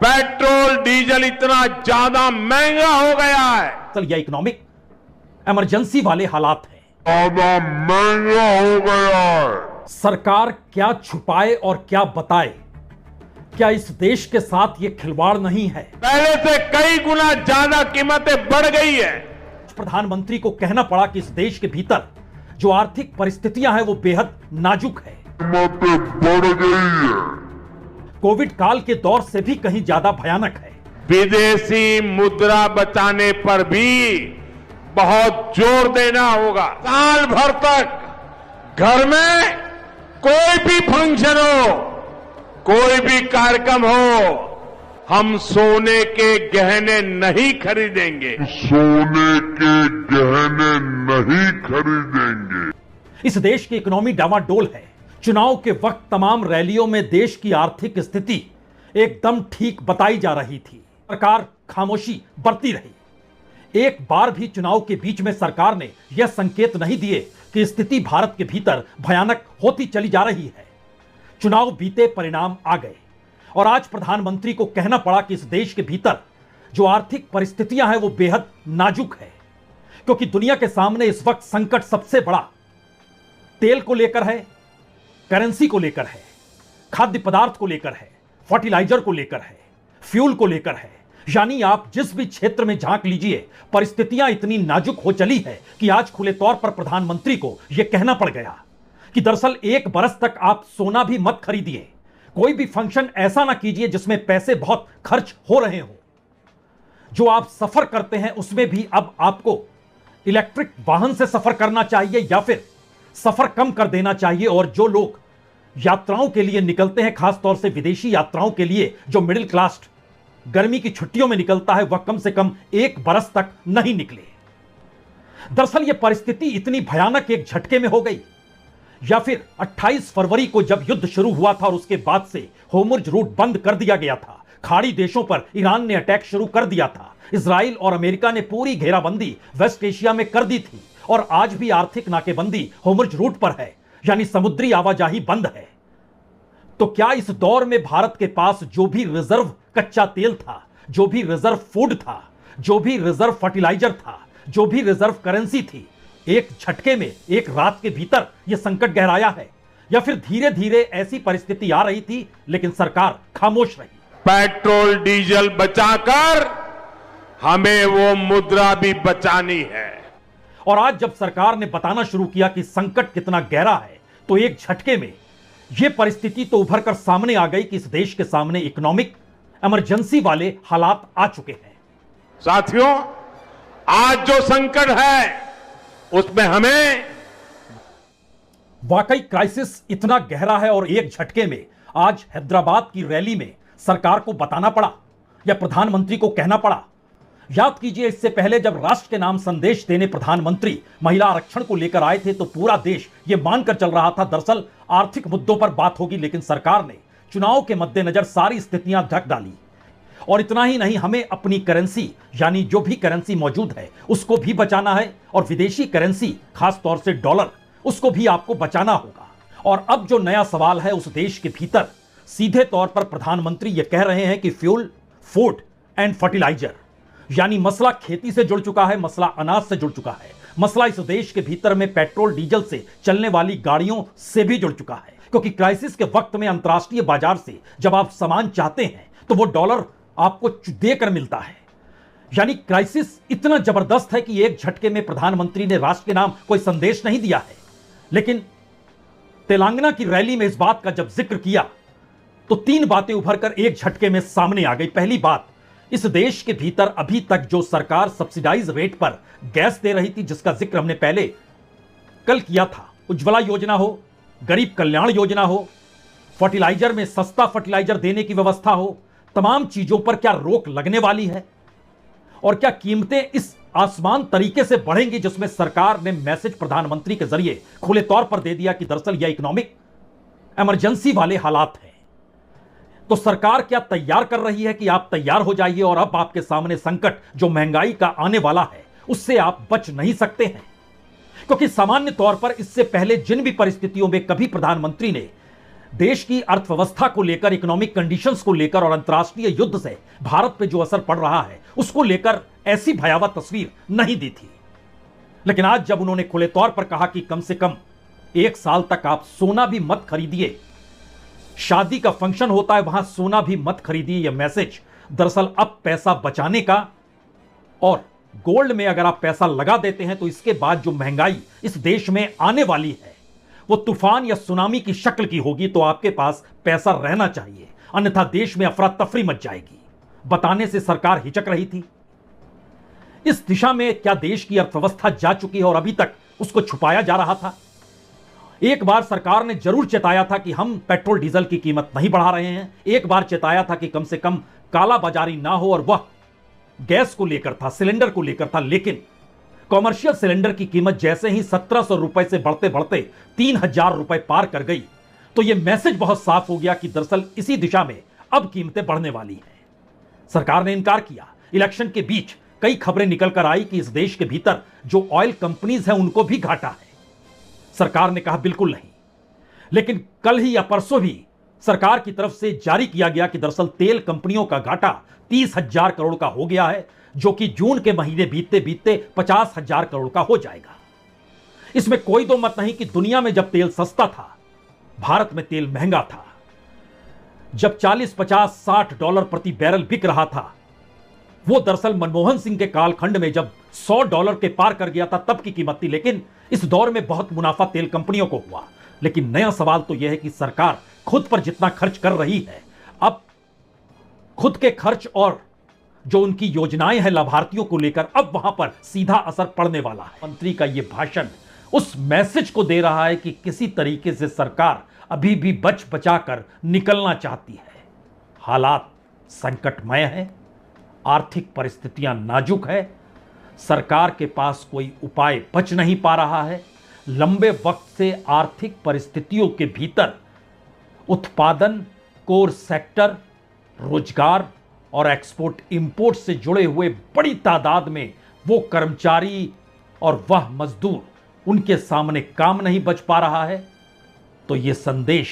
Petrol diesel इतना ज्यादा महंगा हो गया है, चल यह इकोनॉमिक इमरजेंसी वाले हालात हैं। ज्यादा महंगा हो गया है। सरकार क्या छुपाए और क्या बताए, क्या इस देश के साथ ये खिलवाड़ नहीं है? पहले से कई गुना ज्यादा कीमतें बढ़ गई है। प्रधानमंत्री को कहना पड़ा कि इस देश के भीतर जो आर्थिक परिस्थितियां हैं वो बेहद नाजुक है, कीमतें बढ़ गई है, कोविड काल के दौर से भी कहीं ज्यादा भयानक है। विदेशी मुद्रा बचाने पर भी बहुत जोर देना होगा। साल भर तक घर में कोई भी फंक्शन हो, कोई भी कार्यक्रम हो, हम सोने के गहने नहीं खरीदेंगे, सोने के गहने नहीं खरीदेंगे। इस देश की इकोनॉमी डावाडोल है। चुनाव के वक्त तमाम रैलियों में देश की आर्थिक स्थिति एकदम ठीक बताई जा रही थी, सरकार खामोशी बरती रही। एक बार भी चुनाव के बीच में सरकार ने यह संकेत नहीं दिए कि स्थिति भारत के भीतर भयानक होती चली जा रही है। चुनाव बीते, परिणाम आ गए और आज प्रधानमंत्री को कहना पड़ा कि इस देश के भीतर जो आर्थिक परिस्थितियां हैं वो बेहद नाजुक है, क्योंकि दुनिया के सामने इस वक्त संकट सबसे बड़ा तेल को लेकर है, करेंसी को लेकर है, खाद्य पदार्थ को लेकर है, फर्टिलाइजर को लेकर है, फ्यूल को लेकर है। यानी आप जिस भी क्षेत्र में झांक लीजिए, परिस्थितियां इतनी नाजुक हो चली है कि आज खुले तौर पर प्रधानमंत्री को यह कहना पड़ गया कि दरअसल 1 बरस तक आप सोना भी मत खरीदिए, कोई भी फंक्शन ऐसा ना कीजिए जिसमें पैसे बहुत खर्च हो रहे हो। जो आप सफर करते हैं उसमें भी अब आपको इलेक्ट्रिक वाहन से सफर करना चाहिए या फिर सफर कम कर देना चाहिए। और जो लोग यात्राओं के लिए निकलते हैं, खासतौर से विदेशी यात्राओं के लिए जो मिडिल क्लास गर्मी की छुट्टियों में निकलता है, वह कम से कम 1 बरस तक नहीं निकले। दरअसल यह परिस्थिति इतनी भयानक एक झटके में हो गई, या फिर 28 फरवरी को जब युद्ध शुरू हुआ था और उसके बाद से होर्मुज रूट बंद कर दिया गया था, खाड़ी देशों पर ईरान ने अटैक शुरू कर दिया था, इजराइल और अमेरिका ने पूरी घेराबंदी वेस्ट एशिया में कर दी थी और आज भी आर्थिक नाकेबंदी होर्मुज रूट पर है, यानी समुद्री आवाजाही बंद है। तो क्या इस दौर में भारत के पास जो भी रिजर्व कच्चा तेल था, जो भी रिजर्व फूड था, जो भी रिजर्व फर्टिलाइजर था, जो भी रिजर्व करेंसी थी, एक झटके में एक रात के भीतर यह संकट गहराया है, या फिर धीरे धीरे ऐसी परिस्थिति आ रही थी लेकिन सरकार खामोश रही? पेट्रोल डीजल बचाकर हमें वो मुद्रा भी बचानी है। और आज जब सरकार ने बताना शुरू किया कि संकट कितना गहरा है, तो एक झटके में यह परिस्थिति तो उभर कर सामने आ गई कि इस देश के सामने इकोनॉमिक इमरजेंसी वाले हालात आ चुके हैं। साथियों, आज जो संकट है उसमें हमें वाकई क्राइसिस इतना गहरा है और एक झटके में आज हैदराबाद की रैली में सरकार को बताना पड़ा या प्रधानमंत्री को कहना पड़ा। याद कीजिए, इससे पहले जब राष्ट्र के नाम संदेश देने प्रधानमंत्री महिला आरक्षण को लेकर आए थे तो पूरा देश यह मानकर चल रहा था दरअसल आर्थिक मुद्दों पर बात होगी, लेकिन सरकार ने चुनाव के मद्देनजर सारी स्थितियां ढक डाली। और इतना ही नहीं, हमें अपनी करेंसी यानी जो भी करेंसी मौजूद है उसको भी बचाना है और विदेशी करेंसी खासतौर से डॉलर, उसको भी आपको बचाना होगा। और अब जो नया सवाल है उस देश के भीतर सीधे तौर पर प्रधानमंत्री यह कह रहे हैं कि फ्यूल, फूड एंड फर्टिलाइजर, यानी मसला खेती से जुड़ चुका है, मसला अनाज से जुड़ चुका है, मसला इस देश के भीतर में पेट्रोल डीजल से चलने वाली गाड़ियों से भी जुड़ चुका है। क्योंकि क्राइसिस के वक्त में अंतर्राष्ट्रीय बाजार से जब आप सामान चाहते हैं तो वो डॉलर आपको देकर मिलता है। यानी क्राइसिस इतना जबरदस्त है कि एक झटके में प्रधानमंत्री ने राष्ट्र के नाम कोई संदेश नहीं दिया है, लेकिन तेलंगाना की रैली में इस बात का जब जिक्र किया तो 3 बातें उभरकर एक झटके में सामने आ गई। पहली बात, इस देश के भीतर अभी तक जो सरकार सब्सिडाइज रेट पर गैस दे रही थी, जिसका जिक्र हमने पहले कल किया था, उज्ज्वला योजना हो, गरीब कल्याण योजना हो, फर्टिलाइजर में सस्ता फर्टिलाइजर देने की व्यवस्था हो, तमाम चीजों पर क्या रोक लगने वाली है और क्या कीमतें इस आसमान तरीके से बढ़ेंगी, जिसमें सरकार ने मैसेज प्रधानमंत्री के जरिए खुले तौर पर दे दिया कि दरअसल यह इकोनॉमिक इमरजेंसी वाले हालात हैं। तो सरकार क्या तैयार कर रही है कि आप तैयार हो जाइए और अब आपके सामने संकट जो महंगाई का आने वाला है उससे आप बच नहीं सकते हैं। क्योंकि सामान्य तौर पर इससे पहले जिन भी परिस्थितियों में कभी प्रधानमंत्री ने देश की अर्थव्यवस्था को लेकर, इकोनॉमिक कंडीशंस को लेकर और अंतर्राष्ट्रीय युद्ध से भारत पे जो असर पड़ रहा है उसको लेकर ऐसी भयावह तस्वीर नहीं दी थी। लेकिन आज जब उन्होंने खुले तौर पर कहा कि कम से कम 1 साल तक आप सोना भी मत खरीदिए, शादी का फंक्शन होता है वहां सोना भी मत खरीदिए, यह मैसेज दरअसल अब पैसा बचाने का, और गोल्ड में अगर आप पैसा लगा देते हैं तो इसके बाद जो महंगाई इस देश में आने वाली है वो तूफान या सुनामी की शक्ल की होगी, तो आपके पास पैसा रहना चाहिए, अन्यथा देश में अफरा तफरी मच जाएगी। बताने से सरकार हिचक रही थी। इस दिशा में क्या देश की अर्थव्यवस्था जा चुकी है और अभी तक उसको छुपाया जा रहा था? एक बार सरकार ने जरूर चेताया था कि हम पेट्रोल डीजल की कीमत नहीं बढ़ा रहे हैं, एक बार चेताया था कि कम से कम कालाबाजारी ना हो, और वह गैस को लेकर था, सिलेंडर को लेकर था। लेकिन कॉमर्शियल सिलेंडर की कीमत जैसे ही 1700 रुपए से बढ़ते बढ़ते 3000 रुपए पार कर गई तो यह मैसेज बहुत साफ हो गया कि दरअसल इसी दिशा में अब कीमतें बढ़ने वाली हैं। सरकार ने इनकार किया। इलेक्शन के बीच कई खबरें निकलकर आई कि इस देश के भीतर जो ऑयल कंपनीज हैं उनको भी घाटा है। सरकार ने कहा बिल्कुल नहीं। लेकिन कल ही या परसों भी सरकार की तरफ से जारी किया गया कि दरअसल तेल कंपनियों का घाटा 30,000 करोड़ का हो गया है, जो कि जून के महीने बीतते बीतते 50,000 करोड़ का हो जाएगा। इसमें कोई दो मत नहीं कि दुनिया में जब तेल सस्ता था, भारत में तेल महंगा था। जब 40, 50, 60 डॉलर प्रति बैरल बिक रहा था, वो दरअसल मनमोहन सिंह के कालखंड में जब 100 डॉलर के पार कर गया था तब की कीमत थी। लेकिन इस दौर में बहुत मुनाफा तेल कंपनियों को हुआ। लेकिन नया सवाल तो यह है कि सरकार खुद पर जितना खर्च कर रही है, अब खुद के खर्च और जो उनकी योजनाएं हैं लाभार्थियों को लेकर, अब वहां पर सीधा असर पड़ने वाला है। मंत्री का यह भाषण उस मैसेज को दे रहा है कि किसी तरीके से सरकार अभी भी बच बचाकर निकलना चाहती है। हालात संकटमय है, आर्थिक परिस्थितियां नाजुक है, सरकार के पास कोई उपाय बच नहीं पा रहा है। लंबे वक्त से आर्थिक परिस्थितियों के भीतर उत्पादन, कोर सेक्टर, रोजगार और एक्सपोर्ट इंपोर्ट से जुड़े हुए बड़ी तादाद में वो कर्मचारी और वह मजदूर, उनके सामने काम नहीं बच पा रहा है। तो ये संदेश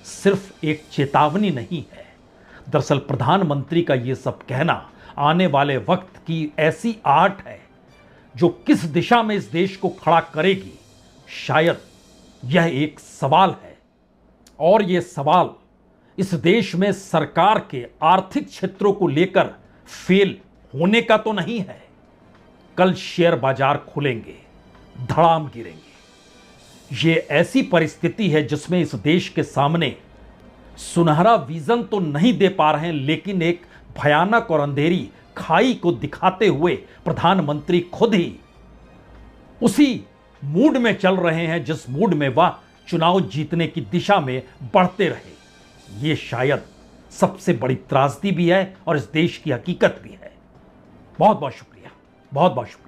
सिर्फ एक चेतावनी नहीं है। दरअसल प्रधानमंत्री का ये सब कहना आने वाले वक्त की ऐसी आहट है जो किस दिशा में इस देश को खड़ा करेगी, शायद यह एक सवाल है। और यह सवाल इस देश में सरकार के आर्थिक क्षेत्रों को लेकर फेल होने का तो नहीं है। कल शेयर बाजार खुलेंगे, धड़ाम गिरेंगे। यह ऐसी परिस्थिति है जिसमें इस देश के सामने सुनहरा विजन तो नहीं दे पा रहे हैं, लेकिन एक भयानक और अंधेरी खाई को दिखाते हुए प्रधानमंत्री खुद ही उसी मूड में चल रहे हैं जिस मूड में वह चुनाव जीतने की दिशा में बढ़ते रहे। यह शायद सबसे बड़ी त्रासदी भी है और इस देश की हकीकत भी है। बहुत बहुत शुक्रिया, बहुत बहुत शुक्रिया।